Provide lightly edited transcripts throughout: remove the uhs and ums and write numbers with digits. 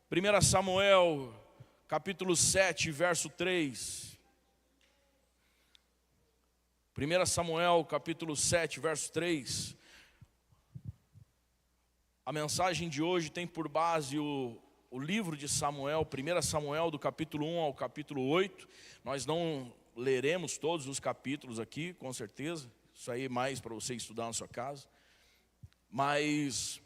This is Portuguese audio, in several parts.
1 Samuel, capítulo 7, verso 3. 1 Samuel, capítulo 7, verso 3. A mensagem de hoje tem por base o livro de Samuel, 1 Samuel, do capítulo 1 ao capítulo 8. Nós não leremos todos os capítulos aqui, com certeza. Isso aí é mais para você estudar na sua casa. Mas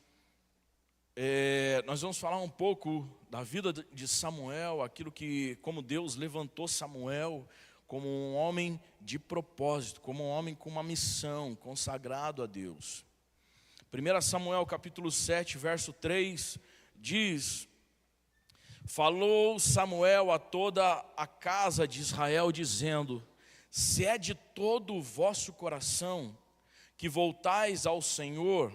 nós vamos falar um pouco da vida de Samuel, aquilo que, como Deus levantou Samuel como um homem de propósito, como um homem com uma missão, consagrado a Deus. 1 Samuel capítulo 7, verso 3, diz: falou Samuel a toda a casa de Israel, dizendo: se é de todo o vosso coração que voltais ao Senhor,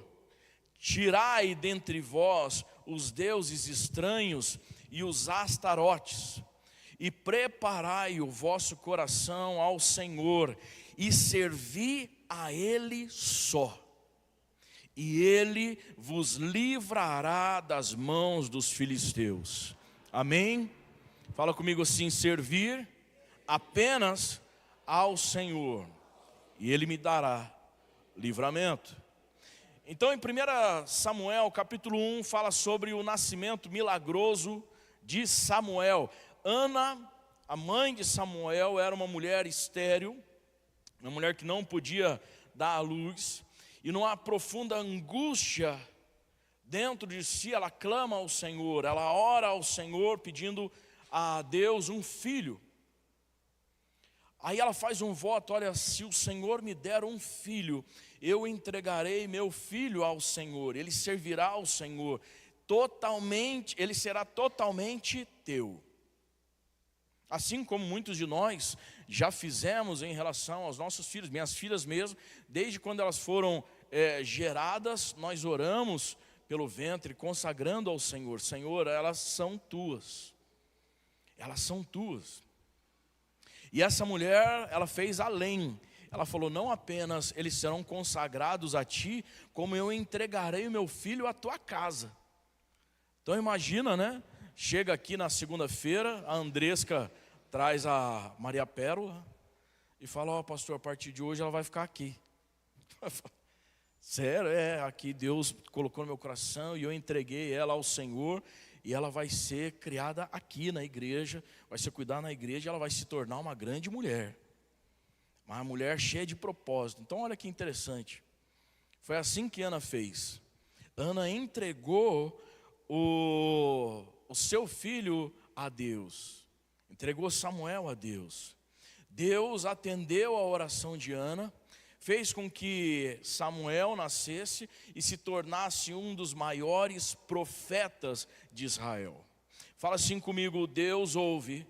tirai dentre vós os deuses estranhos e os astarotes, e preparai o vosso coração ao Senhor, e servi a Ele só, e Ele vos livrará das mãos dos filisteus. Amém? Fala comigo assim: servir apenas ao Senhor, e Ele me dará livramento. Então, em 1 Samuel, capítulo 1, fala sobre o nascimento milagroso de Samuel. Ana, a mãe de Samuel, era uma mulher estéril, uma mulher que não podia dar à luz, e numa profunda angústia dentro de si, ela clama ao Senhor, ela ora ao Senhor pedindo a Deus um filho. Aí ela faz um voto: olha, se o Senhor me der um filho, eu entregarei meu filho ao Senhor, ele servirá ao Senhor, totalmente, ele será totalmente teu. Assim como muitos de nós já fizemos em relação aos nossos filhos, minhas filhas mesmo, desde quando elas foram geradas, nós oramos pelo ventre, consagrando ao Senhor: Senhor, elas são tuas, elas são tuas. E essa mulher, ela fez além. Ela falou: não apenas eles serão consagrados a ti, como eu entregarei o meu filho à tua casa. Então imagina, né? Chega aqui na segunda-feira, a Andresca traz a Maria Pérola e fala: ó, pastor, a partir de hoje ela vai ficar aqui. Sério, aqui Deus colocou no meu coração e eu entreguei ela ao Senhor. E ela vai ser criada aqui na igreja, vai ser cuidada na igreja, e ela vai se tornar uma grande mulher. Uma mulher cheia de propósito. Então olha que interessante. Foi assim que Ana fez. Ana entregou o seu filho a Deus. Entregou Samuel a Deus. Deus atendeu a oração de Ana, fez com que Samuel nascesse e se tornasse um dos maiores profetas de Israel. Fala assim comigo: Deus ouve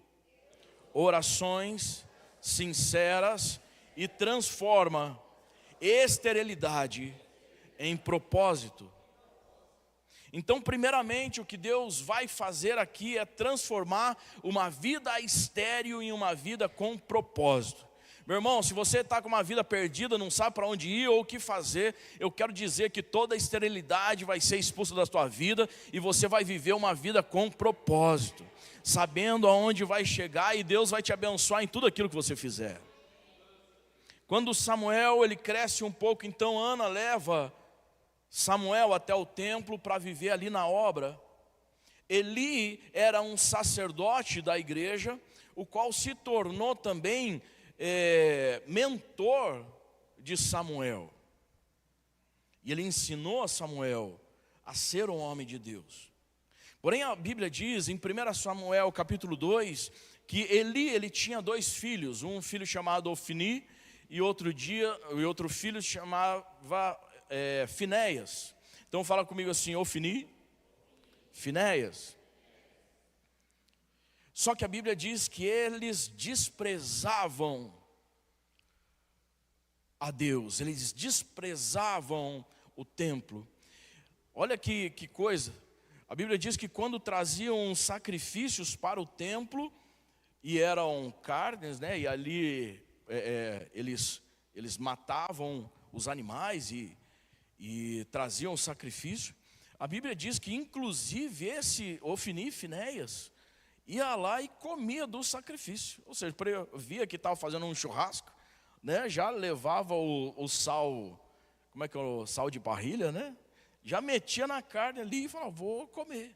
orações sinceras e transforma esterilidade em propósito. Então, primeiramente, o que Deus vai fazer aqui é transformar uma vida estéril em uma vida com propósito. Meu irmão, se você está com uma vida perdida, não sabe para onde ir ou o que fazer, eu quero dizer que toda a esterilidade vai ser expulsa da tua vida e você vai viver uma vida com propósito, sabendo aonde vai chegar, e Deus vai te abençoar em tudo aquilo que você fizer. Quando Samuel ele cresce um pouco, então Ana leva Samuel até o templo para viver ali na obra. Eli era um sacerdote da igreja, o qual se tornou também mentor de Samuel. E ele ensinou a Samuel a ser um homem de Deus. Porém a Bíblia diz em 1 Samuel capítulo 2 que Eli ele tinha dois filhos, um filho chamado Ofni e outro filho chamava Finéias. Então fala comigo assim: Ofni, Finéias. Só que a Bíblia diz que eles desprezavam a Deus, eles desprezavam o templo. Olha que coisa, a Bíblia diz que quando traziam sacrifícios para o templo, e eram carnes, né, e ali eles matavam os animais e traziam o sacrifício. A Bíblia diz que inclusive esse Ofni e Finéias ia lá e comia do sacrifício. Ou seja, via que estava fazendo um churrasco, né? Já levava o sal, como é que é o sal de parrilha, né? Já metia na carne ali e falava, vou comer.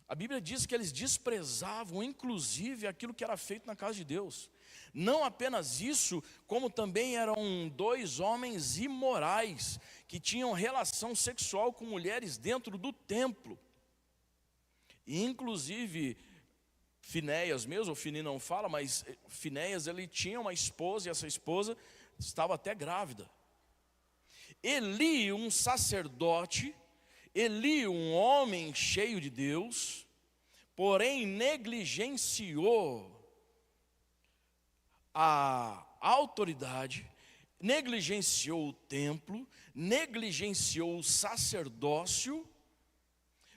A Bíblia diz que eles desprezavam inclusive aquilo que era feito na casa de Deus. Não apenas isso, como também eram 2 homens imorais, que tinham relação sexual com mulheres dentro do templo. E inclusive, Finéias mesmo, o Fini não fala, mas Finéias, ele tinha uma esposa, e essa esposa estava até grávida. Eli, um sacerdote, Eli, um homem cheio de Deus, porém negligenciou a autoridade, negligenciou o templo, negligenciou o sacerdócio,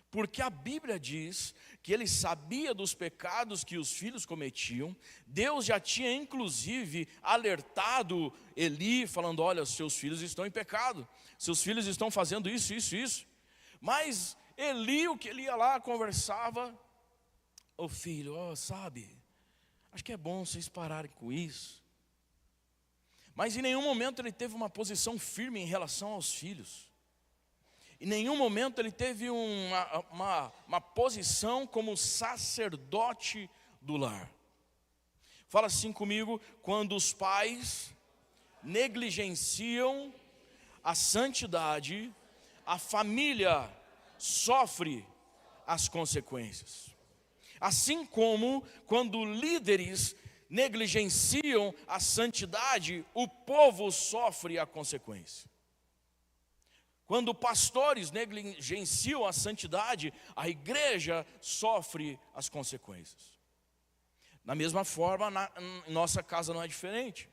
porque a Bíblia diz que ele sabia dos pecados que os filhos cometiam. Deus já tinha inclusive alertado Eli, falando, olha, seus filhos estão em pecado, seus filhos estão fazendo isso, isso, isso. Mas Eli, o que ele ia lá, conversava, ô filho, sabe, acho que é bom vocês pararem com isso. Mas em nenhum momento ele teve uma posição firme em relação aos filhos. Em nenhum momento ele teve uma posição como sacerdote do lar. Fala assim comigo, quando os pais negligenciam a santidade, a família sofre as consequências. Assim como quando líderes negligenciam a santidade, o povo sofre a consequência. Quando pastores negligenciam a santidade, a igreja sofre as consequências. Da mesma forma, nossa casa não é diferente.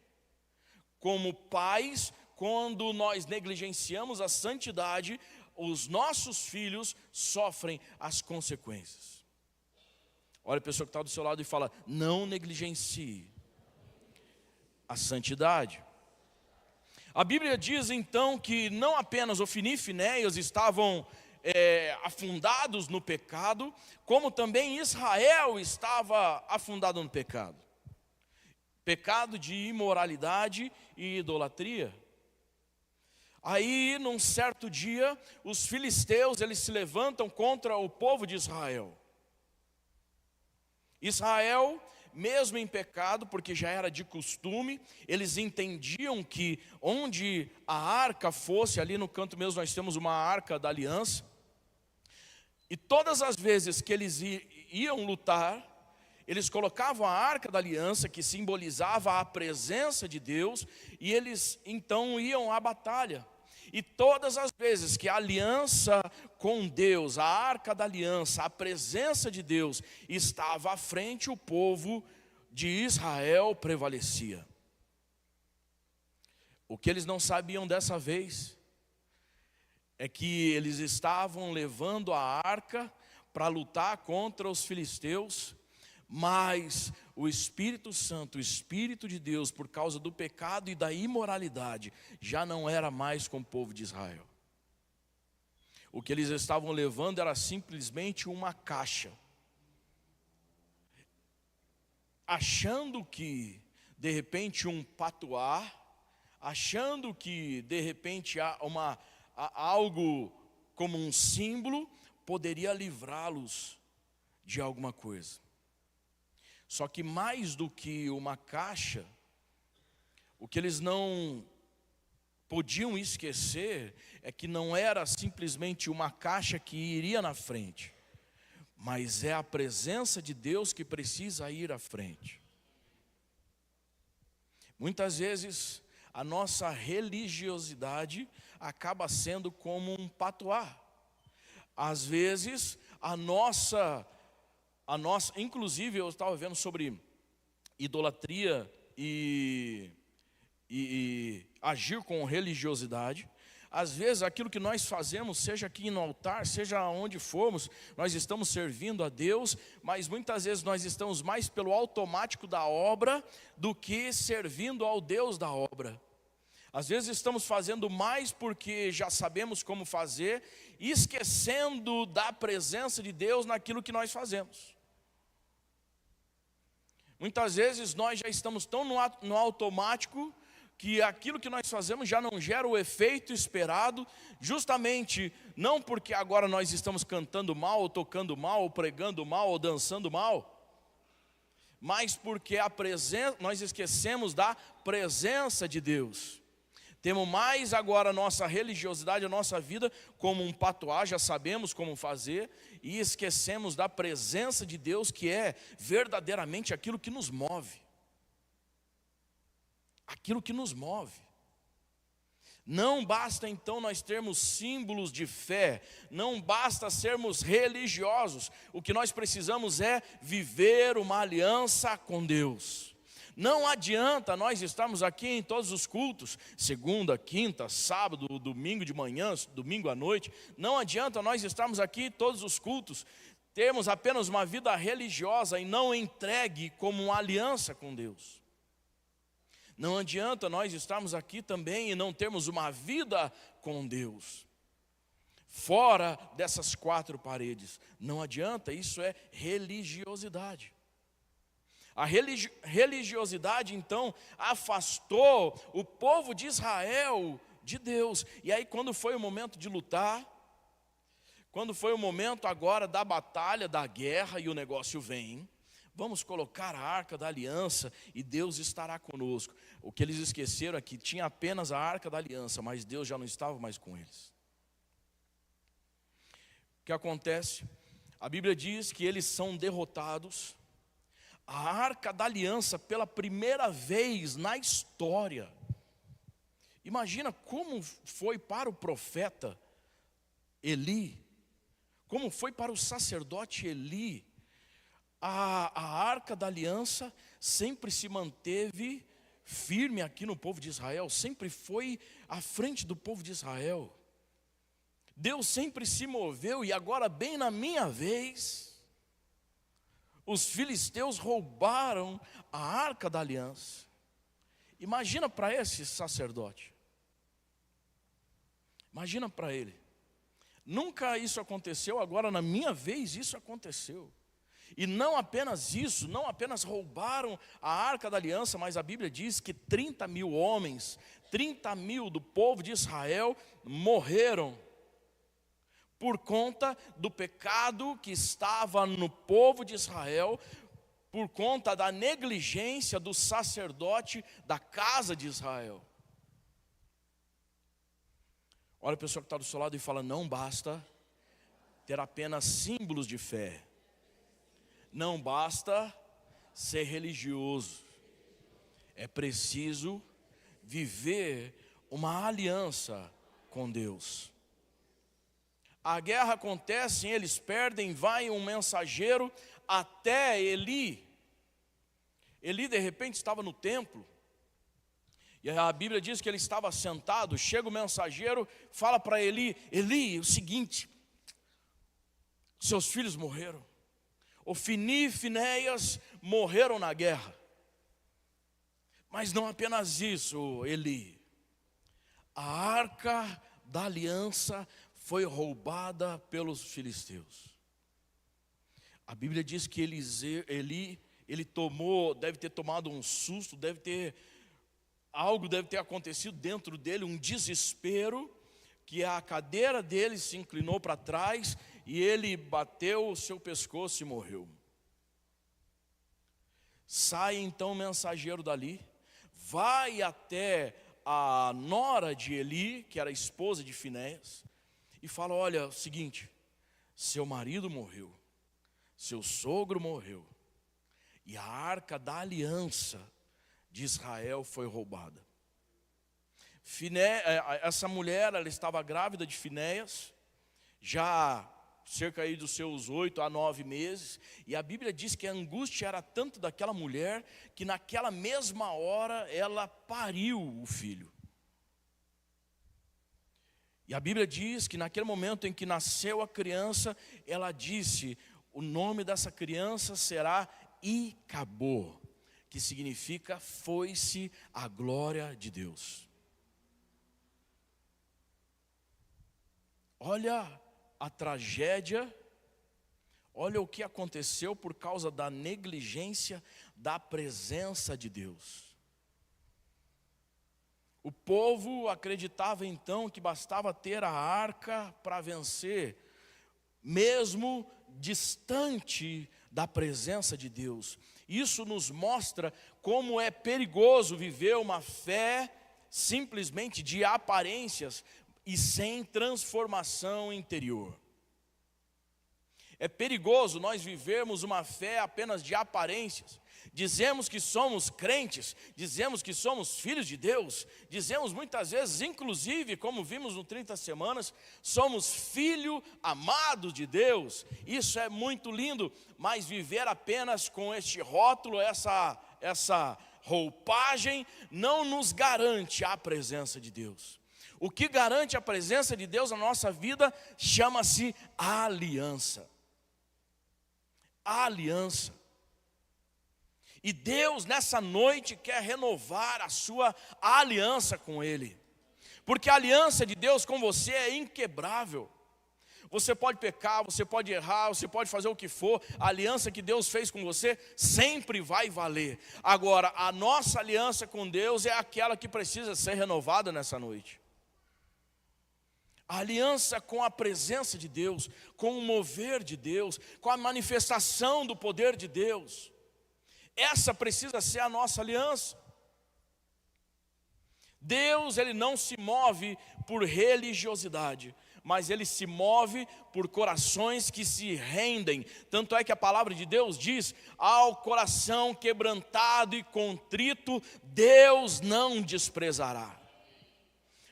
Como pais, quando nós negligenciamos a santidade, os nossos filhos sofrem as consequências. Olha a pessoa que está do seu lado e fala, não negligencie a santidade. A Bíblia diz então que não apenas Ofni e Finéias estavam afundados no pecado, como também Israel estava afundado no pecado. Pecado de imoralidade e idolatria. Aí, num certo dia, os filisteus, eles se levantam contra o povo de Israel. Israel, mesmo em pecado, porque já era de costume, eles entendiam que onde a arca fosse, ali no canto mesmo nós temos uma arca da aliança, e todas as vezes que eles iam lutar, eles colocavam a arca da aliança, que simbolizava a presença de Deus, e eles então iam à batalha. E todas as vezes que a aliança com Deus, a arca da aliança, a presença de Deus estava à frente, o povo de Israel prevalecia. O que eles não sabiam dessa vez é que eles estavam levando a arca para lutar contra os filisteus, mas o Espírito Santo, o Espírito de Deus, por causa do pecado e da imoralidade, já não era mais com o povo de Israel. O que eles estavam levando era simplesmente uma caixa, achando que de repente um patuá, achando que de repente algo como um símbolo poderia livrá-los de alguma coisa. Só que mais do que uma caixa, o que eles não podiam esquecer é que não era simplesmente uma caixa que iria na frente, mas é a presença de Deus que precisa ir à frente. Muitas vezes a nossa religiosidade acaba sendo como um patuá. Às vezes a nossa, inclusive eu estava vendo sobre idolatria e agir com religiosidade. Às vezes aquilo que nós fazemos, seja aqui no altar, seja onde formos, nós estamos servindo a Deus, mas muitas vezes nós estamos mais pelo automático da obra do que servindo ao Deus da obra. Às vezes estamos fazendo mais porque já sabemos como fazer, e esquecendo da presença de Deus naquilo que nós fazemos. Muitas vezes nós já estamos tão no automático, que aquilo que nós fazemos já não gera o efeito esperado, justamente não porque agora nós estamos cantando mal, ou tocando mal, ou pregando mal, ou dançando mal, mas porque nós esquecemos da presença de Deus. Temos mais agora a nossa religiosidade, a nossa vida como um patuá, já sabemos como fazer, e esquecemos da presença de Deus, que é verdadeiramente aquilo que nos move. Aquilo que nos move. Não basta então nós termos símbolos de fé, não basta sermos religiosos, o que nós precisamos é viver uma aliança com Deus. Não adianta nós estarmos aqui em todos os cultos, segunda, quinta, sábado, domingo de manhã, domingo à noite. Não adianta nós estarmos aqui em todos os cultos, termos apenas uma vida religiosa e não entregue como uma aliança com Deus. Não adianta nós estarmos aqui também e não termos uma vida com Deus, fora dessas quatro paredes. Não adianta, isso é religiosidade. A religiosidade, então, afastou o povo de Israel de Deus. E aí, quando foi o momento de lutar, quando foi o momento agora da batalha, da guerra, e o negócio vem, vamos colocar a arca da aliança e Deus estará conosco. O que eles esqueceram é que tinha apenas a arca da aliança, mas Deus já não estava mais com eles. O que acontece? A Bíblia diz que eles são derrotados. A arca da aliança, pela primeira vez na história. Imagina como foi para o profeta Eli, como foi para o sacerdote Eli. A arca da aliança sempre se manteve firme aqui no povo de Israel, sempre foi à frente do povo de Israel. Deus sempre se moveu, e agora, bem na minha vez, os filisteus roubaram a arca da aliança. Imagina para esse sacerdote. Imagina para ele. Nunca isso aconteceu, agora na minha vez isso aconteceu. E não apenas isso, não apenas roubaram a arca da aliança, mas a Bíblia diz que 30 mil homens, 30 mil do povo de Israel morreram por conta do pecado que estava no povo de Israel, por conta da negligência do sacerdote da casa de Israel. Olha a pessoa que está do seu lado e fala: não basta ter apenas símbolos de fé, não basta ser religioso, é preciso viver uma aliança com Deus. A guerra acontece, eles perdem, vai um mensageiro até Eli. Eli de repente estava no templo, e a Bíblia diz que ele estava sentado. Chega o mensageiro, fala para Eli: Eli, é o seguinte, seus filhos morreram, Ofni e Finéias morreram na guerra. Mas não apenas isso, Eli, a arca da aliança foi roubada pelos filisteus. A Bíblia diz que Eli deve ter tomado um susto, algo deve ter acontecido dentro dele, um desespero, que a cadeira dele se inclinou para trás e ele bateu o seu pescoço e morreu. Sai então o mensageiro dali, vai até a nora de Eli, que era a esposa de Finéias, e fala: olha, é o seguinte, seu marido morreu, seu sogro morreu, e a arca da aliança de Israel foi roubada. Essa mulher, ela estava grávida de Finéias, já cerca aí dos seus 8 a 9 meses, e a Bíblia diz que a angústia era tanto daquela mulher, que naquela mesma hora ela pariu o filho. E a Bíblia diz que naquele momento em que nasceu a criança, ela disse: o nome dessa criança será Icabô, que significa foi-se a glória de Deus. Olha a tragédia, olha o que aconteceu por causa da negligência da presença de Deus. O povo acreditava então que bastava ter a arca para vencer, mesmo distante da presença de Deus. Isso nos mostra como é perigoso viver uma fé simplesmente de aparências e sem transformação interior. É perigoso nós vivermos uma fé apenas de aparências. Dizemos que somos crentes, dizemos que somos filhos de Deus, dizemos muitas vezes, inclusive, como vimos no 30 Semanas, somos filho amado de Deus. Isso é muito lindo, mas viver apenas com este rótulo, essa roupagem, não nos garante a presença de Deus. O que garante a presença de Deus na nossa vida chama-se aliança. A aliança. E Deus nessa noite quer renovar a sua aliança com Ele. Porque a aliança de Deus com você é inquebrável. Você pode pecar, você pode errar, você pode fazer o que for. A aliança que Deus fez com você sempre vai valer. Agora, a nossa aliança com Deus é aquela que precisa ser renovada nessa noite. A aliança com a presença de Deus, com o mover de Deus, com a manifestação do poder de Deus. Essa precisa ser a nossa aliança. Deus, Ele não se move por religiosidade, mas Ele se move por corações que se rendem. Tanto é que a palavra de Deus diz: ao coração quebrantado e contrito, Deus não desprezará.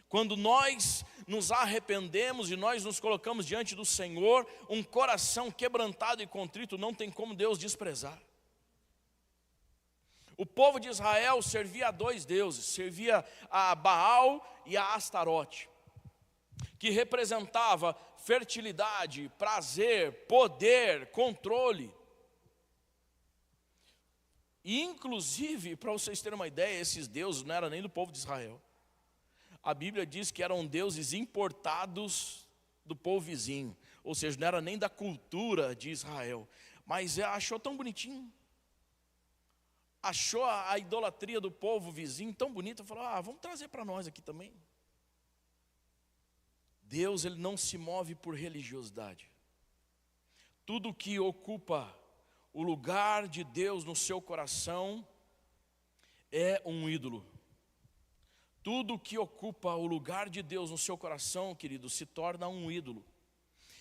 Quando nós nos arrependemos e nós nos colocamos diante do Senhor, um coração quebrantado e contrito não tem como Deus desprezar. O povo de Israel servia a dois deuses, servia a Baal e a Astarote, que representava fertilidade, prazer, poder, controle. E inclusive, para vocês terem uma ideia, esses deuses não eram nem do povo de Israel. A Bíblia diz que eram deuses importados do povo vizinho, ou seja, não era nem da cultura de Israel. Mas achou tão bonitinho. Achou a idolatria do povo vizinho tão bonita, falou: vamos trazer para nós aqui também. Deus, Ele não se move por religiosidade. Tudo que ocupa o lugar de Deus no seu coração é um ídolo. Tudo que ocupa o lugar de Deus no seu coração, querido, se torna um ídolo.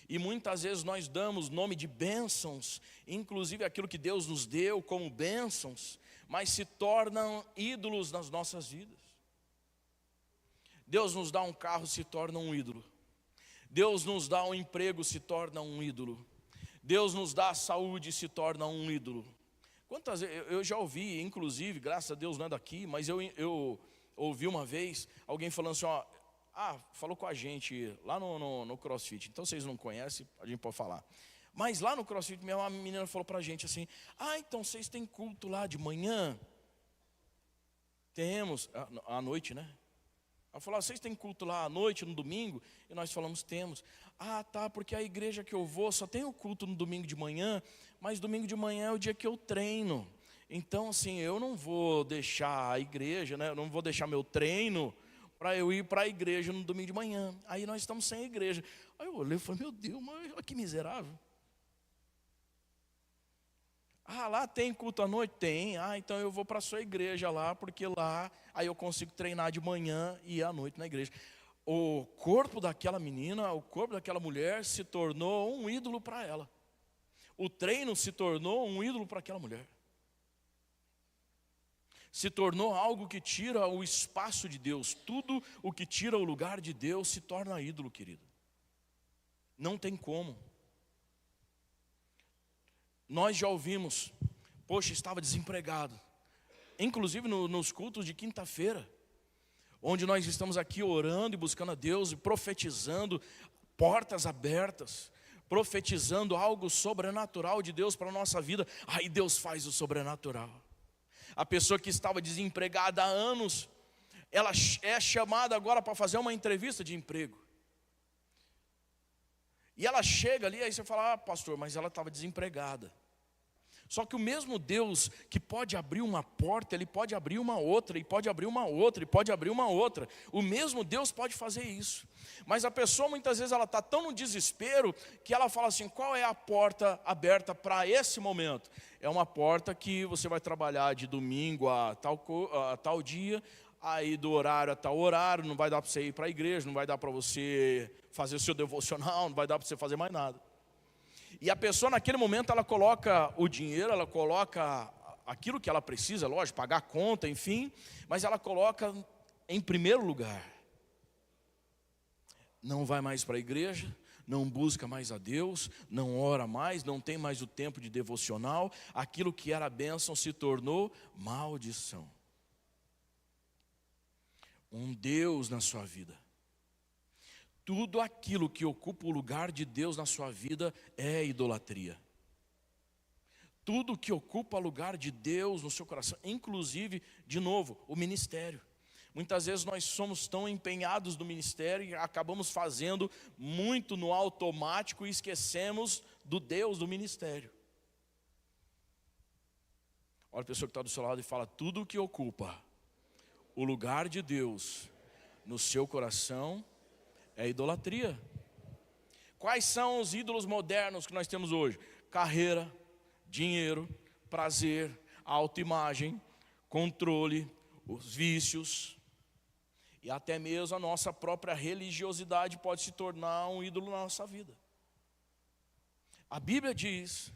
E muitas vezes nós damos nome de bênçãos, inclusive aquilo que Deus nos deu como bênçãos, mas se tornam ídolos nas nossas vidas. Deus nos dá um carro, se torna um ídolo. Deus nos dá um emprego, se torna um ídolo. Deus nos dá a saúde, se torna um ídolo. Quantas vezes eu já ouvi, inclusive, graças a Deus não é daqui, mas eu ouvi uma vez alguém falando assim, falou com a gente lá no CrossFit. Então vocês não conhecem, a gente pode falar. Mas lá no CrossFit, uma menina falou pra gente assim: então vocês têm culto lá de manhã? Temos, à noite, né? Ela falou: vocês têm culto lá à noite, no domingo? E nós falamos: temos. Tá, porque a igreja que eu vou só tem o culto no domingo de manhã, mas domingo de manhã é o dia que eu treino. Então assim, eu não vou deixar a igreja, né? Eu não vou deixar meu treino para eu ir para a igreja no domingo de manhã. Aí nós estamos sem igreja. Aí eu olhei e falei: meu Deus, mas olha que miserável. Lá tem culto à noite? Tem. Então eu vou para a sua igreja lá, porque lá aí eu consigo treinar de manhã e ir à noite na igreja. O corpo daquela menina, o corpo daquela mulher se tornou um ídolo para ela. O treino se tornou um ídolo para aquela mulher. Se tornou algo que tira o espaço de Deus. Tudo o que tira o lugar de Deus se torna ídolo, querido. Não tem como. Nós já ouvimos: poxa, estava desempregado. Inclusive nos cultos de quinta-feira, onde nós estamos aqui orando e buscando a Deus e profetizando portas abertas, profetizando algo sobrenatural de Deus para a nossa vida. Aí Deus faz o sobrenatural. A pessoa que estava desempregada há anos, ela é chamada agora para fazer uma entrevista de emprego. E ela chega ali, aí você fala, ah, pastor, mas ela estava desempregada. Só que o mesmo Deus que pode abrir uma porta, Ele pode abrir uma outra, e pode abrir uma outra, e pode abrir uma outra. O mesmo Deus pode fazer isso. Mas a pessoa muitas vezes ela está tão no desespero que ela fala assim, qual é a porta aberta para esse momento? É uma porta que você vai trabalhar de domingo a tal dia, aí do horário a tal horário, não vai dar para você ir para a igreja, não vai dar para você fazer o seu devocional, não vai dar para você fazer mais nada. E a pessoa naquele momento ela coloca o dinheiro, ela coloca aquilo que ela precisa, lógico, pagar a conta, enfim, mas ela coloca em primeiro lugar. Não vai mais para a igreja, não busca mais a Deus, não ora mais, não tem mais o tempo de devocional, aquilo que era bênção se tornou maldição. Um Deus na sua vida. Tudo aquilo que ocupa o lugar de Deus na sua vida é idolatria. Tudo que ocupa o lugar de Deus no seu coração, inclusive, de novo, o ministério. Muitas vezes nós somos tão empenhados no ministério e acabamos fazendo muito no automático e esquecemos do Deus do ministério. Olha a pessoa que está do seu lado e fala, tudo que ocupa o lugar de Deus no seu coração é idolatria. Quais são os ídolos modernos que nós temos hoje? Carreira, dinheiro, prazer, autoimagem, controle, os vícios. E até mesmo a nossa própria religiosidade pode se tornar um ídolo na nossa vida. A Bíblia diz,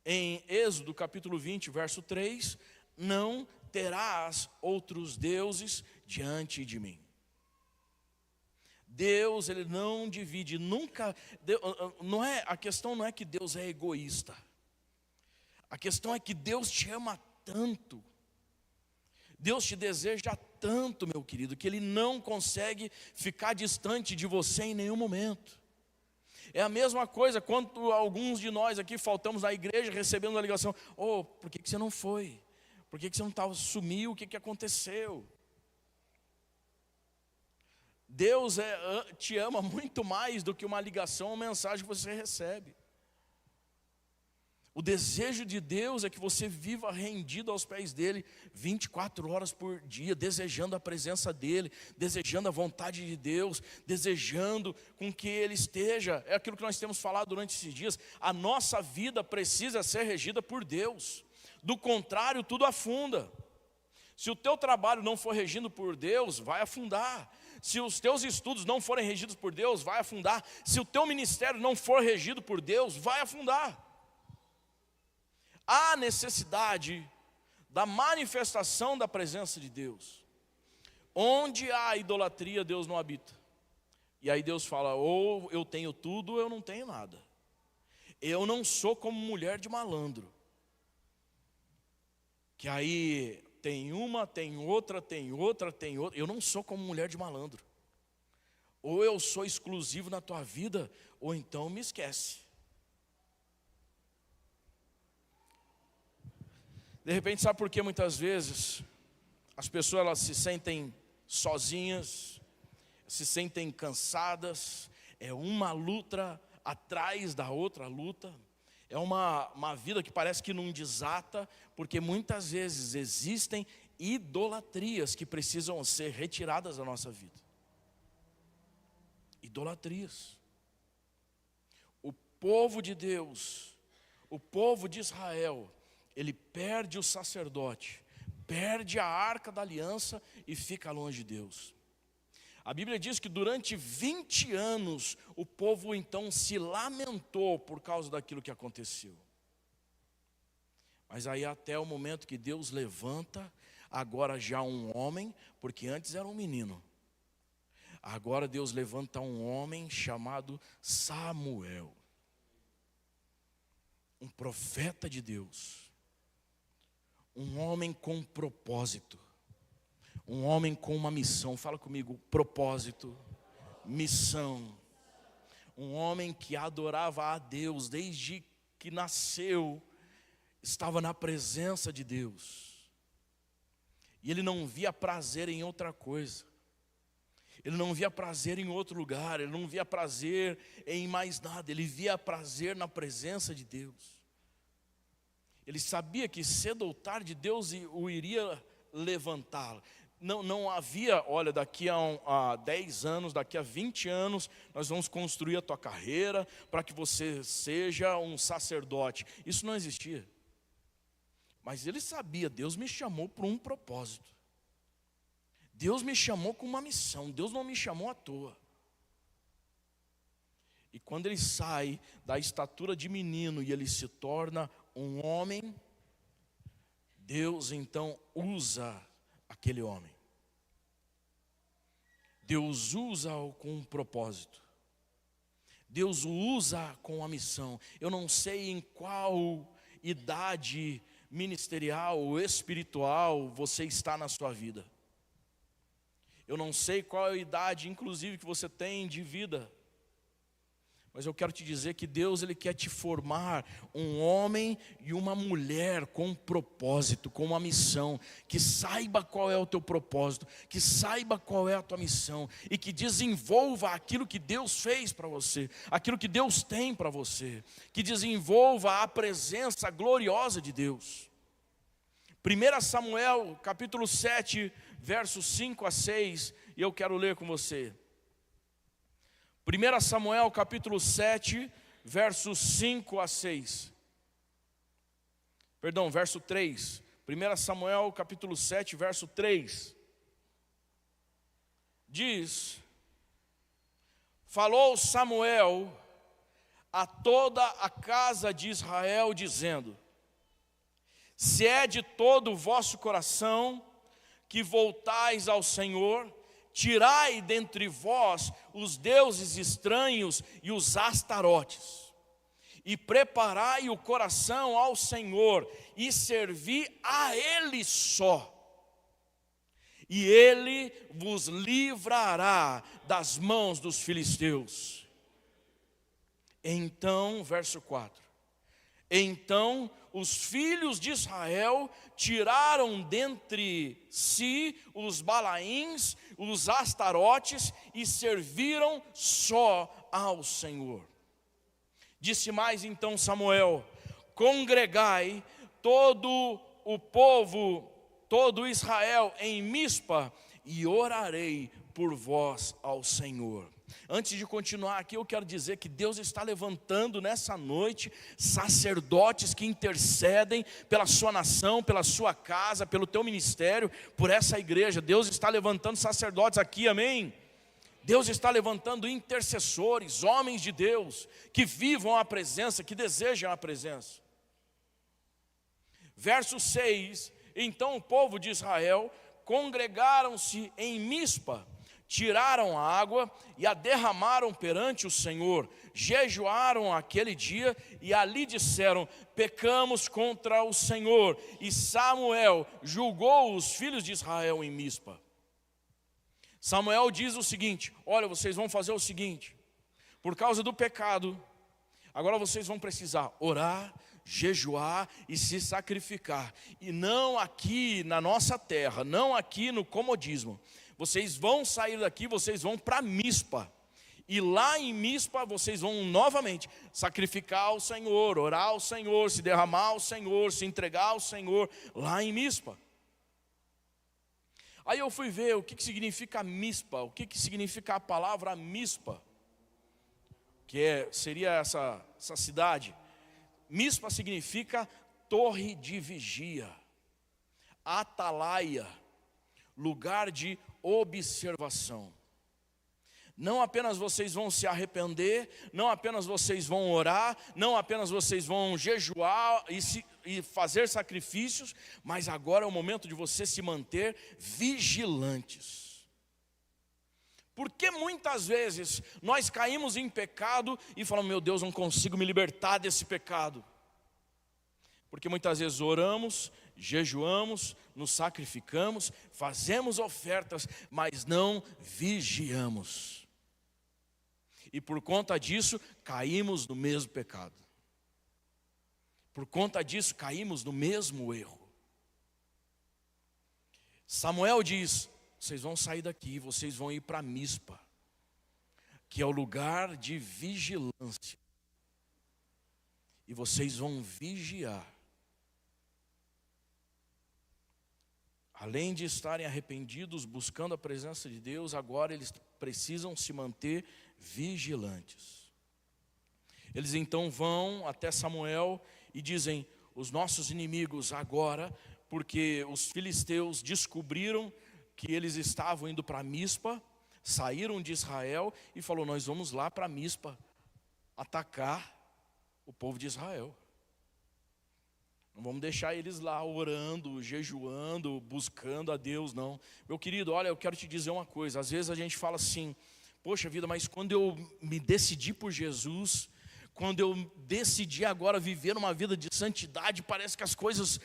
em Êxodo capítulo 20, verso 3, não terás outros deuses diante de mim. Deus, Ele não divide, nunca, a questão não é que Deus é egoísta. A questão é que Deus te ama tanto. Deus te deseja tanto, meu querido, que Ele não consegue ficar distante de você em nenhum momento. É a mesma coisa quando alguns de nós aqui faltamos na igreja, recebemos a ligação, por que você não foi? Por que você não sumiu? O que aconteceu? Deus te ama muito mais do que uma ligação ou mensagem que você recebe. O desejo de Deus é que você viva rendido aos pés dEle 24 horas por dia, desejando a presença dEle, desejando a vontade de Deus, desejando com que Ele esteja. É aquilo que nós temos falado durante esses dias. A nossa vida precisa ser regida por Deus. Do contrário, tudo afunda. Se o teu trabalho não for regido por Deus, vai afundar. Se os teus estudos não forem regidos por Deus, vai afundar. Se o teu ministério não for regido por Deus, vai afundar. Há necessidade da manifestação da presença de Deus. Onde há idolatria, Deus não habita. E aí Deus fala, ou eu tenho tudo, ou eu não tenho nada. Eu não sou como mulher de malandro. Que aí tem uma, tem outra, tem outra, tem outra. Eu não sou como mulher de malandro. Ou eu sou exclusivo na tua vida, ou então me esquece. De repente, sabe por que muitas vezes as pessoas elas se sentem sozinhas, se sentem cansadas, é uma luta atrás da outra luta, é uma vida que parece que não desata, porque muitas vezes existem idolatrias que precisam ser retiradas da nossa vida. Idolatrias. O povo de Deus, o povo de Israel, ele perde o sacerdote, perde a arca da aliança e fica longe de Deus. A Bíblia diz que durante 20 anos o povo então se lamentou por causa daquilo que aconteceu. Mas aí até o momento que Deus levanta, agora já um homem, porque antes era um menino. Agora Deus levanta um homem chamado Samuel. Um profeta de Deus. Um homem com propósito. Um homem com uma missão. Fala comigo, propósito, missão. Um homem que adorava a Deus desde que nasceu, estava na presença de Deus. E ele não via prazer em outra coisa. Ele não via prazer em outro lugar, ele não via prazer em mais nada, ele via prazer na presença de Deus. Ele sabia que cedo ou tarde Deus o iria levantá-lo. Não havia, olha, daqui a 10 anos, daqui a 20 anos, nós vamos construir a tua carreira para que você seja um sacerdote. Isso não existia. Mas ele sabia, Deus me chamou por um propósito. Deus me chamou com uma missão, Deus não me chamou à toa. E quando ele sai da estatura de menino e ele se torna um homem, Deus então usa aquele homem. Deus usa-o com um propósito. Deus o usa com uma missão. Eu não sei em qual idade ministerial ou espiritual você está na sua vida. Eu não sei qual é a idade, inclusive, que você tem de vida. Mas eu quero te dizer que Deus, Ele quer te formar um homem e uma mulher com um propósito, com uma missão. Que saiba qual é o teu propósito, que saiba qual é a tua missão. E que desenvolva aquilo que Deus fez para você, aquilo que Deus tem para você. Que desenvolva a presença gloriosa de Deus. 1 Samuel, capítulo 7, versos 5 a 6, e eu quero ler com você. 1 Samuel, capítulo 7, versos 5 a 6. Perdão, verso 3. 1 Samuel, capítulo 7, verso 3. Diz: falou Samuel a toda a casa de Israel, dizendo: se é de todo o vosso coração que voltais ao Senhor, tirai dentre vós os deuses estranhos e os astarotes, e preparai o coração ao Senhor, e servi a Ele só, e Ele vos livrará das mãos dos filisteus. Então, verso 4, então os filhos de Israel tiraram dentre si os Balaíns, os Astarotes, e serviram só ao Senhor. Disse mais então Samuel: congregai todo o povo, todo Israel em Mispa, e orarei por vós ao Senhor. Antes de continuar aqui, eu quero dizer que Deus está levantando nessa noite sacerdotes que intercedem pela sua nação, pela sua casa, pelo teu ministério, por essa igreja. Deus está levantando sacerdotes aqui, amém? Deus está levantando intercessores, homens de Deus, que vivam a presença, que desejam a presença. Verso 6, então o povo de Israel congregaram-se em Mispa, tiraram a água e a derramaram perante o Senhor, jejuaram aquele dia e ali disseram: pecamos contra o Senhor. E Samuel julgou os filhos de Israel em Mispa. Samuel diz o seguinte: olha, vocês vão fazer o seguinte, por causa do pecado, agora vocês vão precisar orar, jejuar e se sacrificar, e não aqui na nossa terra, não aqui no comodismo. Vocês vão sair daqui, vocês vão para Mispa, e lá em Mispa vocês vão novamente sacrificar ao Senhor, orar ao Senhor, se derramar ao Senhor, se entregar ao Senhor, lá em Mispa. Aí eu fui ver o que significa Mispa, o que significa a palavra Mispa, que seria essa cidade. Mispa significa torre de vigia, atalaia, lugar de observação. Não apenas vocês vão se arrepender, não apenas vocês vão orar, não apenas vocês vão jejuar e fazer sacrifícios, mas agora é o momento de você se manter vigilantes. Porque muitas vezes nós caímos em pecado e falamos: meu Deus, não consigo me libertar desse pecado. Porque muitas vezes oramos, jejuamos, nos sacrificamos, fazemos ofertas, mas não vigiamos. E por conta disso, caímos no mesmo pecado. Por conta disso, caímos no mesmo erro. Samuel diz: vocês vão sair daqui, vocês vão ir para Mispa, que é o lugar de vigilância. E vocês vão vigiar. Além de estarem arrependidos, buscando a presença de Deus, agora eles precisam se manter vigilantes. Eles então vão até Samuel e dizem: os nossos inimigos agora, porque os filisteus descobriram que eles estavam indo para Mispa, saíram de Israel e falou: nós vamos lá para Mispa atacar o povo de Israel. Não vamos deixar eles lá orando, jejuando, buscando a Deus, não. Meu querido, olha, eu quero te dizer uma coisa. Às vezes a gente fala assim: poxa vida, mas quando eu me decidi por Jesus, quando eu decidi agora viver uma vida de santidade, parece que as coisas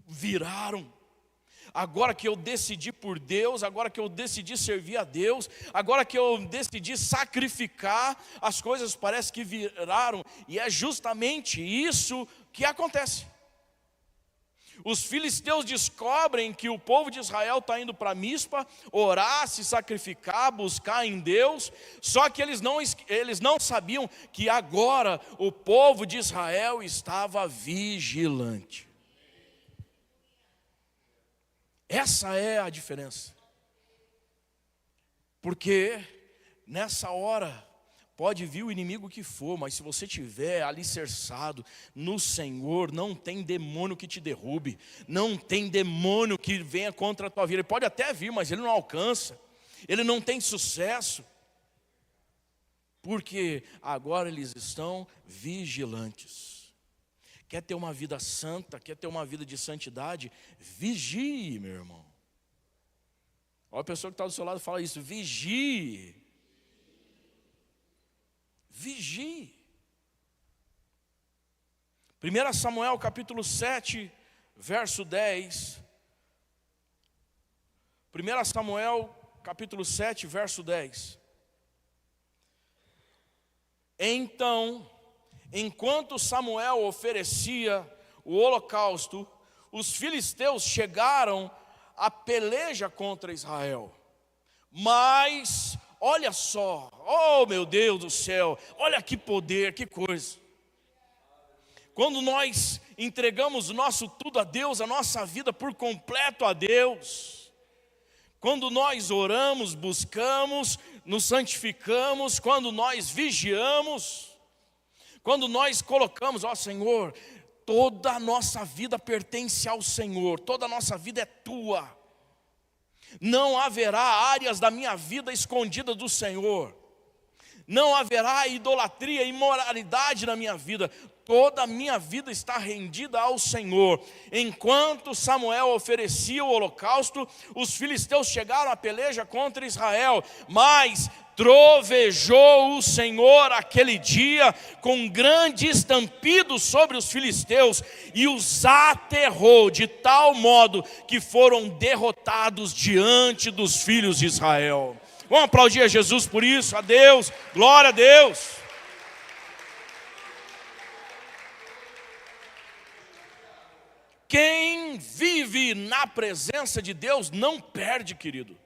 viraram. Agora que eu decidi por Deus, agora que eu decidi servir a Deus, agora que eu decidi sacrificar, as coisas parece que viraram. E é justamente isso que acontece. Os filisteus descobrem que o povo de Israel está indo para Mispa, orar, se sacrificar, buscar em Deus. Só que eles não sabiam que agora o povo de Israel estava vigilante. Essa é a diferença. Porque nessa hora pode vir o inimigo que for, mas se você estiver alicerçado no Senhor, não tem demônio que te derrube, não tem demônio que venha contra a tua vida. Ele pode até vir, mas ele não alcança, ele não tem sucesso, porque agora eles estão vigilantes. Quer ter uma vida santa, quer ter uma vida de santidade? Vigie, meu irmão. Olha a pessoa que está do seu lado e fala isso: vigie. Vigie. 1 Samuel capítulo 7, verso 10. 1 Samuel capítulo 7, verso 10. Então, enquanto Samuel oferecia o holocausto, os filisteus chegaram à peleja contra Israel. Mas olha só, oh meu Deus do céu, olha que poder, que coisa. Quando nós entregamos o nosso tudo a Deus, a nossa vida por completo a Deus, quando nós oramos, buscamos, nos santificamos, quando nós vigiamos, quando nós colocamos: ó Senhor, toda a nossa vida pertence ao Senhor, toda a nossa vida é tua. Não haverá áreas da minha vida escondidas do Senhor. Não haverá idolatria, imoralidade na minha vida. Toda a minha vida está rendida ao Senhor. Enquanto Samuel oferecia o holocausto, os filisteus chegaram à peleja contra Israel. Mas trovejou o Senhor aquele dia com grande estampido sobre os filisteus e os aterrou de tal modo que foram derrotados diante dos filhos de Israel. Vamos aplaudir a Jesus por isso, a Deus, glória a Deus. Quem vive na presença de Deus não perde, querido.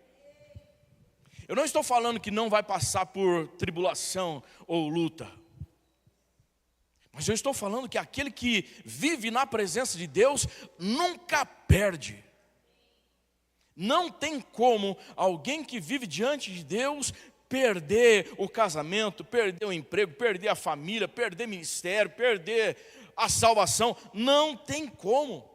Eu não estou falando que não vai passar por tribulação ou luta, mas eu estou falando que aquele que vive na presença de Deus nunca perde. Não tem como alguém que vive diante de Deus perder o casamento, perder o emprego, perder a família, perder ministério, perder a salvação. Não tem como.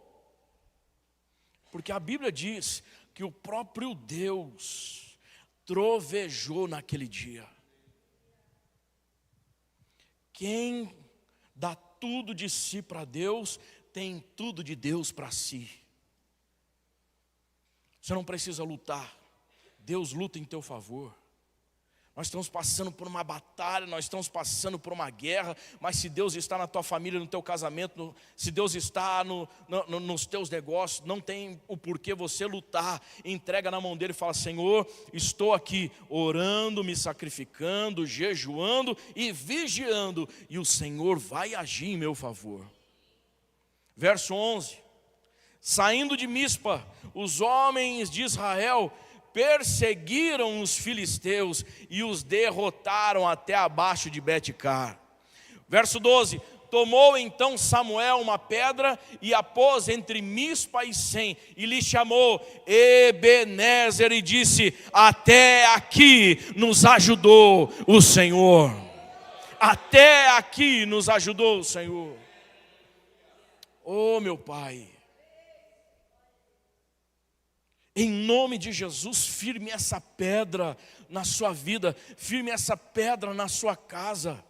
Porque a Bíblia diz que o próprio Deus trovejou naquele dia. Quem dá tudo de si para Deus, tem tudo de Deus para si. Você não precisa lutar, Deus luta em teu favor. Nós estamos passando por uma batalha, nós estamos passando por uma guerra, mas se Deus está na tua família, no teu casamento, se Deus está nos teus negócios, não tem o porquê você lutar. Entrega na mão dele e fala: Senhor, estou aqui orando, me sacrificando, jejuando e vigiando, e o Senhor vai agir em meu favor. Verso 11: Saindo de Mispa, os homens de Israel perseguiram os filisteus e os derrotaram até abaixo de Betcar. Verso 12: tomou então Samuel uma pedra e a pôs entre Mispa e Sem, e lhe chamou Ebenezer, e disse: até aqui nos ajudou o Senhor. Até aqui nos ajudou o Senhor. Oh, meu Pai, em nome de Jesus, firme essa pedra na sua vida, firme essa pedra na sua casa,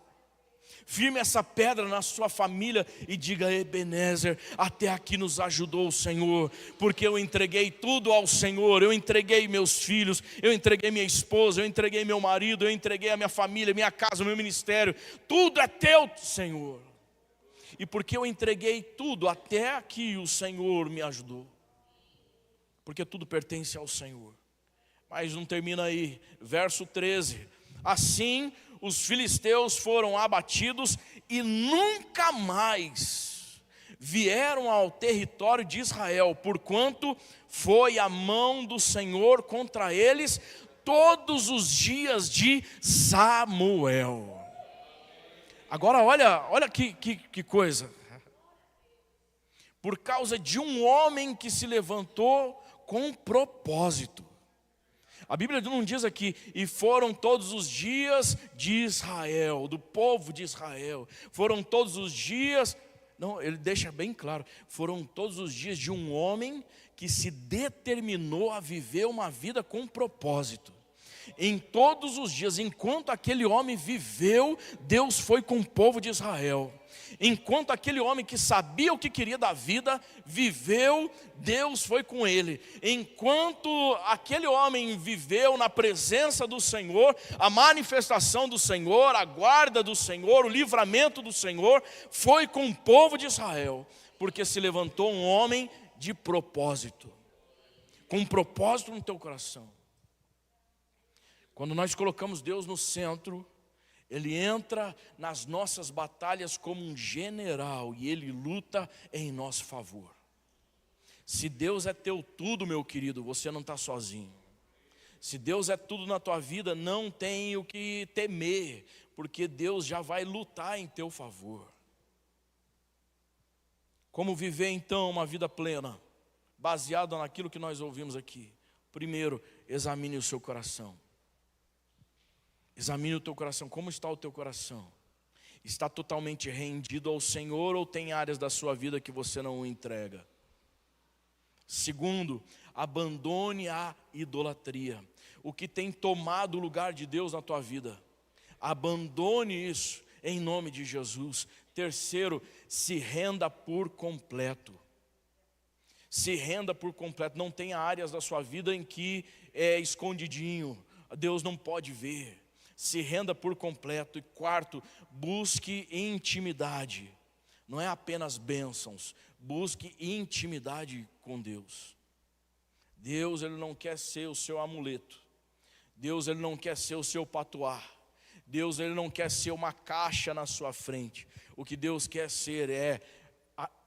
firme essa pedra na sua família e diga: Ebenezer, até aqui nos ajudou o Senhor, porque eu entreguei tudo ao Senhor. Eu entreguei meus filhos, eu entreguei minha esposa, eu entreguei meu marido, eu entreguei a minha família, minha casa, meu ministério. Tudo é teu, Senhor. E porque eu entreguei tudo, até aqui o Senhor me ajudou, porque tudo pertence ao Senhor. Mas não termina aí, verso 13: assim os filisteus foram abatidos e nunca mais vieram ao território de Israel, porquanto foi a mão do Senhor contra eles todos os dias de Samuel. Agora olha que coisa. Por causa de um homem que se levantou com propósito. A Bíblia não diz aqui: e foram todos os dias de Israel, do povo de Israel. Foram todos os dias. Não, ele deixa bem claro: foram todos os dias de um homem que se determinou a viver uma vida com propósito. Em todos os dias, enquanto aquele homem viveu, Deus foi com o povo de Israel. Enquanto aquele homem que sabia o que queria da vida viveu, Deus foi com ele. Enquanto aquele homem viveu na presença do Senhor, a manifestação do Senhor, a guarda do Senhor, o livramento do Senhor foi com o povo de Israel, porque se levantou um homem de propósito, com um propósito no teu coração. Quando nós colocamos Deus no centro, Ele entra nas nossas batalhas como um general e Ele luta em nosso favor. Se Deus é teu tudo, meu querido, você não está sozinho. Se Deus é tudo na tua vida, não tem o que temer, porque Deus já vai lutar em teu favor. Como viver então uma vida plena, baseada naquilo que nós ouvimos aqui? Primeiro, examine o seu coração. Examine o teu coração. Como está o teu coração? Está totalmente rendido ao Senhor ou tem áreas da sua vida que você não o entrega? Segundo, abandone a idolatria. O que tem tomado o lugar de Deus na tua vida, abandone isso em nome de Jesus. Terceiro, se renda por completo. Se renda por completo. Não tenha áreas da sua vida em que é escondidinho, Deus não pode ver. Se renda por completo. E quarto, busque intimidade. Não é apenas bênçãos, busque intimidade com Deus. Deus, Ele não quer ser o seu amuleto. Deus, Ele não quer ser o seu patuá. Deus, Ele não quer ser uma caixa na sua frente. O que Deus quer ser é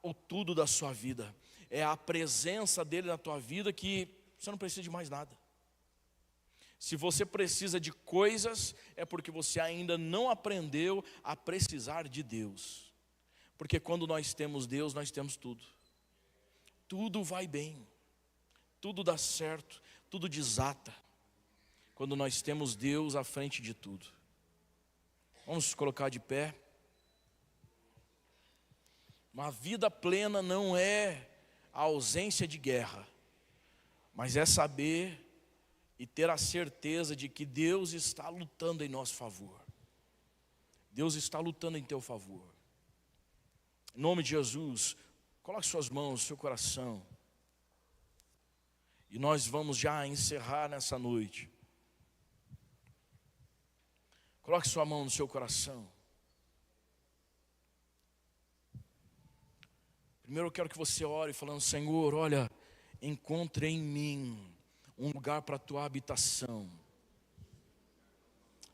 o tudo da sua vida. É a presença dEle na tua vida, que você não precisa de mais nada. Se você precisa de coisas, é porque você ainda não aprendeu a precisar de Deus. Porque quando nós temos Deus, nós temos tudo. Tudo vai bem, tudo dá certo, tudo desata. Quando nós temos Deus à frente de tudo. Vamos nos colocar de pé. Uma vida plena não é a ausência de guerra, mas é saber e ter a certeza de que Deus está lutando em nosso favor. Deus está lutando em teu favor. Em nome de Jesus, coloque suas mãos no seu coração. E nós vamos já encerrar nessa noite. Coloque sua mão no seu coração. Primeiro eu quero que você ore falando: Senhor, olha, encontre em mim um lugar para a tua habitação.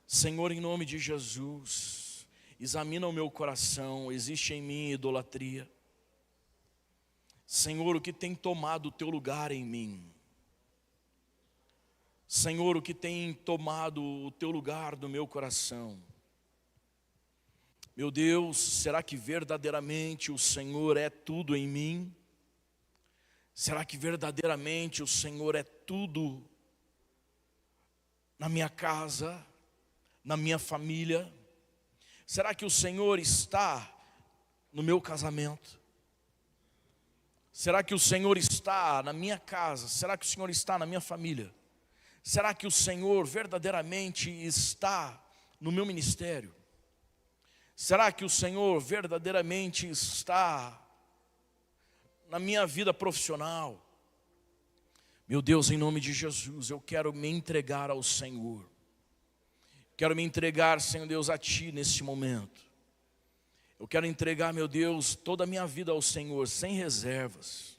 Senhor, em nome de Jesus, examina o meu coração, existe em mim idolatria. Senhor, o que tem tomado o teu lugar em mim? Senhor, o que tem tomado o teu lugar no meu coração. Meu Deus, será que verdadeiramente o Senhor é tudo em mim? Será que verdadeiramente o Senhor é tudo na minha casa, na minha família? Será que o Senhor está no meu casamento? Será que o Senhor está na minha casa? Será que o Senhor está na minha família? Será que o Senhor verdadeiramente está no meu ministério? Será que o Senhor verdadeiramente está na minha vida profissional? Meu Deus, em nome de Jesus, eu quero me entregar ao Senhor. Quero me entregar, Senhor Deus, a Ti nesse momento. Eu quero entregar, meu Deus, toda a minha vida ao Senhor, sem reservas.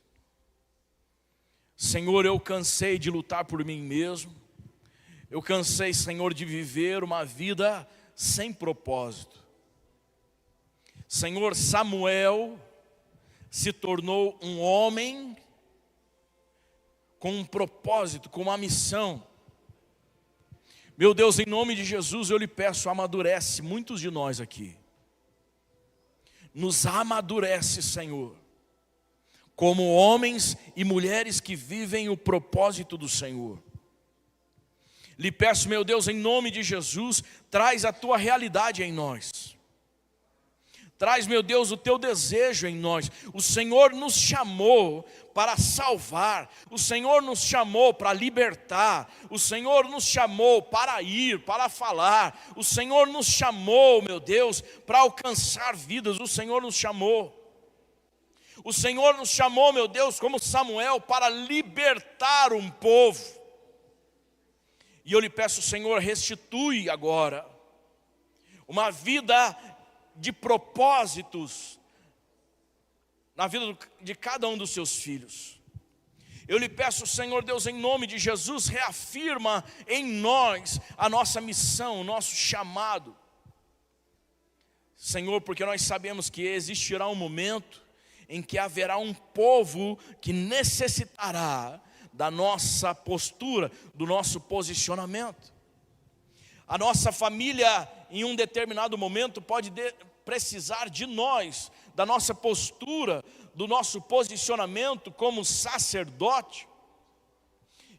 Senhor, eu cansei de lutar por mim mesmo. Eu cansei, Senhor, de viver uma vida sem propósito. Senhor, Samuel se tornou um homem com um propósito, com uma missão. Meu Deus, em nome de Jesus, eu lhe peço, amadurece muitos de nós aqui. Nos amadurece, Senhor, como homens e mulheres que vivem o propósito do Senhor. Lhe peço, meu Deus, em nome de Jesus, traz a tua realidade em nós. Traz, meu Deus, o teu desejo em nós. O Senhor nos chamou para salvar. O Senhor nos chamou para libertar. O Senhor nos chamou para ir, para falar. O Senhor nos chamou, meu Deus, para alcançar vidas. O Senhor nos chamou. O Senhor nos chamou, meu Deus, como Samuel, para libertar um povo. E eu lhe peço, Senhor, restitui agora uma vida de propósitos na vida de cada um dos seus filhos. Eu lhe peço, Senhor Deus, em nome de Jesus, reafirma em nós a nossa missão, o nosso chamado. Senhor, porque nós sabemos que existirá um momento em que haverá um povo que necessitará da nossa postura, do nosso posicionamento. A nossa família, em um determinado momento, pode precisar de nós, da nossa postura, do nosso posicionamento como sacerdote.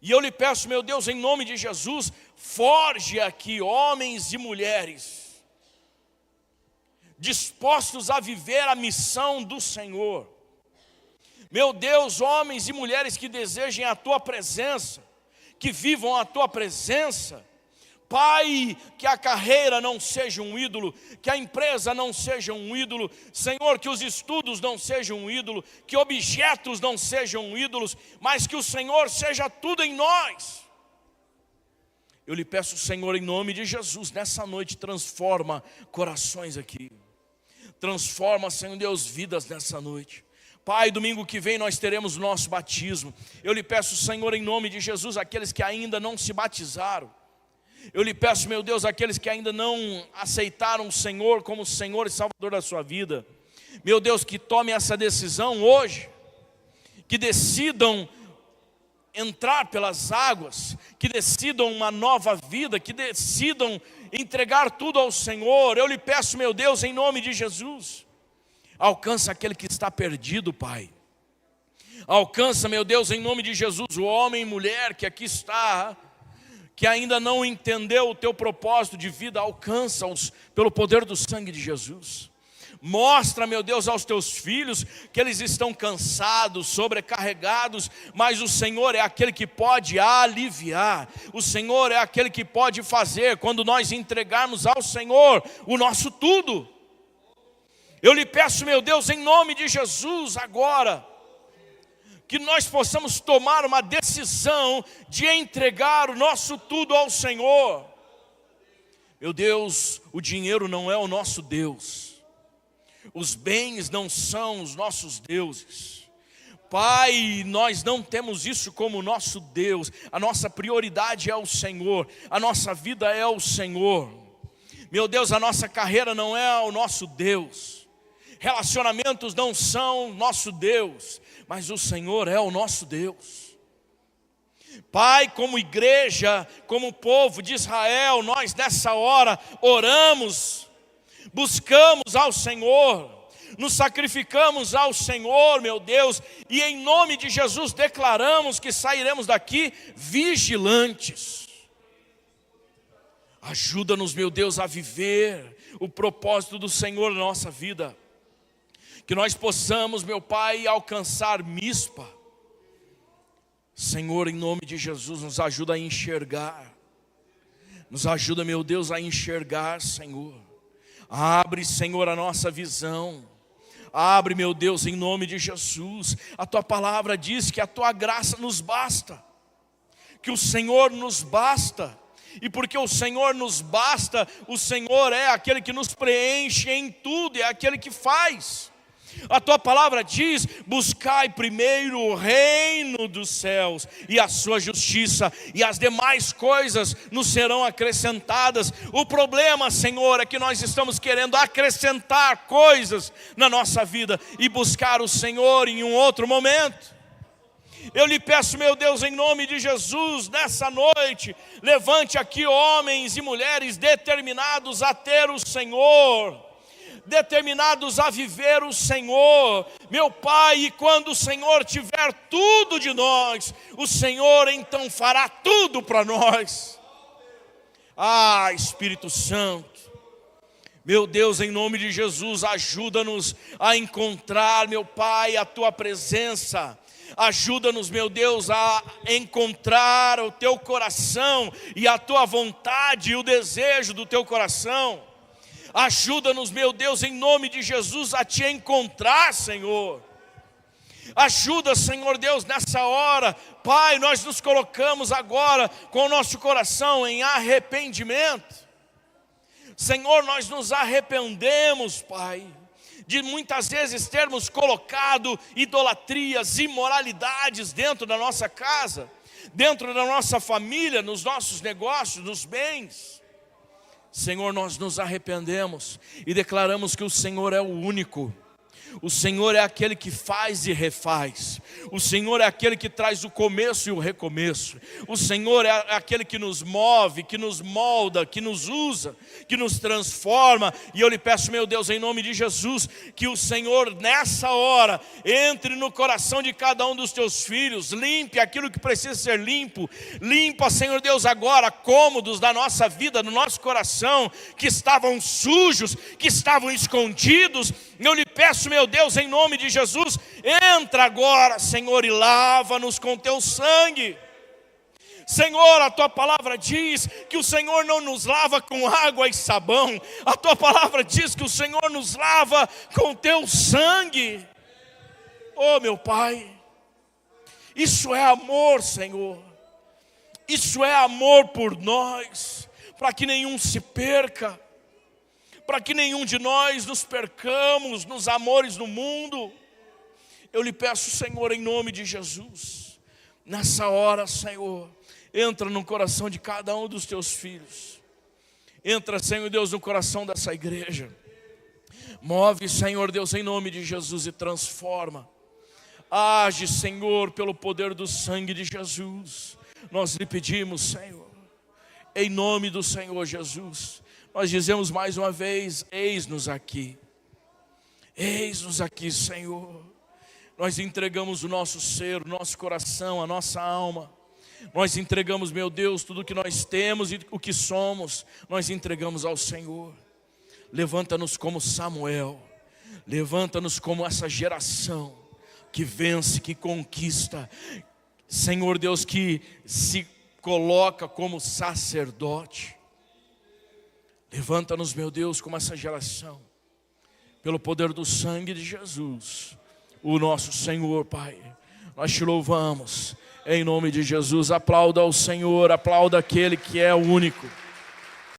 E eu lhe peço, meu Deus, em nome de Jesus, forge aqui homens e mulheres dispostos a viver a missão do Senhor. Meu Deus, homens e mulheres que desejem a tua presença, que vivam a tua presença. Pai, que a carreira não seja um ídolo, que a empresa não seja um ídolo, Senhor, que os estudos não sejam um ídolo, que objetos não sejam ídolos, mas que o Senhor seja tudo em nós. Eu lhe peço, Senhor, em nome de Jesus, nessa noite transforma corações aqui, transforma, Senhor Deus, vidas nessa noite. Pai, domingo que vem nós teremos o nosso batismo. Eu lhe peço, Senhor, em nome de Jesus, aqueles que ainda não se batizaram, eu lhe peço, meu Deus, aqueles que ainda não aceitaram o Senhor como Senhor e Salvador da sua vida, meu Deus, que tomem essa decisão hoje, que decidam entrar pelas águas, que decidam uma nova vida, que decidam entregar tudo ao Senhor. Eu lhe peço, meu Deus, em nome de Jesus, alcança aquele que está perdido, Pai. Alcança, meu Deus, em nome de Jesus, o homem e mulher que aqui está, que ainda não entendeu o teu propósito de vida. Alcança-os pelo poder do sangue de Jesus. Mostra, meu Deus, aos teus filhos que eles estão cansados, sobrecarregados, mas o Senhor é aquele que pode aliviar. O Senhor é aquele que pode fazer quando nós entregarmos ao Senhor o nosso tudo. Eu lhe peço, meu Deus, em nome de Jesus agora, que nós possamos tomar uma decisão de entregar o nosso tudo ao Senhor. Meu Deus, o dinheiro não é o nosso Deus. Os bens não são os nossos deuses. Pai, nós não temos isso como nosso Deus. A nossa prioridade é o Senhor. A nossa vida é o Senhor. Meu Deus, a nossa carreira não é o nosso Deus. Relacionamentos não são nosso Deus, mas o Senhor é o nosso Deus. Pai, como igreja, como povo de Israel, nós nessa hora oramos, buscamos ao Senhor, nos sacrificamos ao Senhor, meu Deus, e em nome de Jesus declaramos que sairemos daqui vigilantes. Ajuda-nos, meu Deus, a viver o propósito do Senhor na nossa vida. Que nós possamos, meu Pai, alcançar Mispa. Senhor, em nome de Jesus, nos ajuda a enxergar. Nos ajuda, meu Deus, a enxergar, Senhor. Abre, Senhor, a nossa visão. Abre, meu Deus, em nome de Jesus. A Tua palavra diz que a Tua graça nos basta. Que o Senhor nos basta. E porque o Senhor nos basta, o Senhor é aquele que nos preenche em tudo, é aquele que faz. A Tua palavra diz: buscai primeiro o reino dos céus e a sua justiça, e as demais coisas nos serão acrescentadas. O problema, Senhor, é que nós estamos querendo acrescentar coisas na nossa vida e buscar o Senhor em um outro momento. Eu lhe peço, meu Deus, em nome de Jesus, nessa noite, levante aqui homens e mulheres determinados a ter o Senhor, determinados a viver o Senhor, meu Pai, e quando o Senhor tiver tudo de nós, o Senhor então fará tudo para nós. Ah, Espírito Santo, meu Deus, em nome de Jesus, ajuda-nos a encontrar, meu Pai, a Tua presença. Ajuda-nos, meu Deus, a encontrar o Teu coração e a Tua vontade e o desejo do Teu coração. Ajuda-nos, meu Deus, em nome de Jesus, a Te encontrar, Senhor. Ajuda, Senhor Deus, nessa hora. Pai, nós nos colocamos agora com o nosso coração em arrependimento. Senhor, nós nos arrependemos, Pai, de muitas vezes termos colocado idolatrias, imoralidades dentro da nossa casa, dentro da nossa família, nos nossos negócios, nos bens. Senhor, nós nos arrependemos e declaramos que o Senhor é o único. O Senhor é aquele que faz e refaz. O Senhor é aquele que traz o começo e o recomeço. O Senhor é aquele que nos move, que nos molda, que nos usa, que nos transforma. E eu lhe peço, meu Deus, em nome de Jesus, que o Senhor nessa hora entre no coração de cada um dos teus filhos, limpe aquilo que precisa ser limpo. Limpa, Senhor Deus, agora cômodos da nossa vida, do nosso coração, que estavam sujos, que estavam escondidos. Eu lhe peço, meu Deus, em nome de Jesus, entra agora, Senhor, e lava-nos com Teu sangue. Senhor, a Tua palavra diz que o Senhor não nos lava com água e sabão. A Tua palavra diz que o Senhor nos lava com Teu sangue. Oh, meu Pai, isso é amor, Senhor. Isso é amor por nós, para que nenhum se perca, para que nenhum de nós nos percamos nos amores do mundo. Eu lhe peço, Senhor, em nome de Jesus, nessa hora, Senhor, entra no coração de cada um dos Teus filhos. Entra, Senhor Deus, no coração dessa igreja. Move, Senhor Deus, em nome de Jesus e transforma. Age, Senhor, pelo poder do sangue de Jesus. Nós lhe pedimos, Senhor, em nome do Senhor Jesus. Nós dizemos mais uma vez: eis-nos aqui. Eis-nos aqui, Senhor. Nós entregamos o nosso ser, o nosso coração, a nossa alma. Nós entregamos, meu Deus, tudo o que nós temos e o que somos. Nós entregamos ao Senhor. Levanta-nos como Samuel. Levanta-nos como essa geração que vence, que conquista. Senhor Deus, que se coloca como sacerdote. Levanta-nos, meu Deus, como essa geração, pelo poder do sangue de Jesus, o nosso Senhor, Pai. Nós Te louvamos, em nome de Jesus. Aplauda ao Senhor, aplauda aquele que é o único.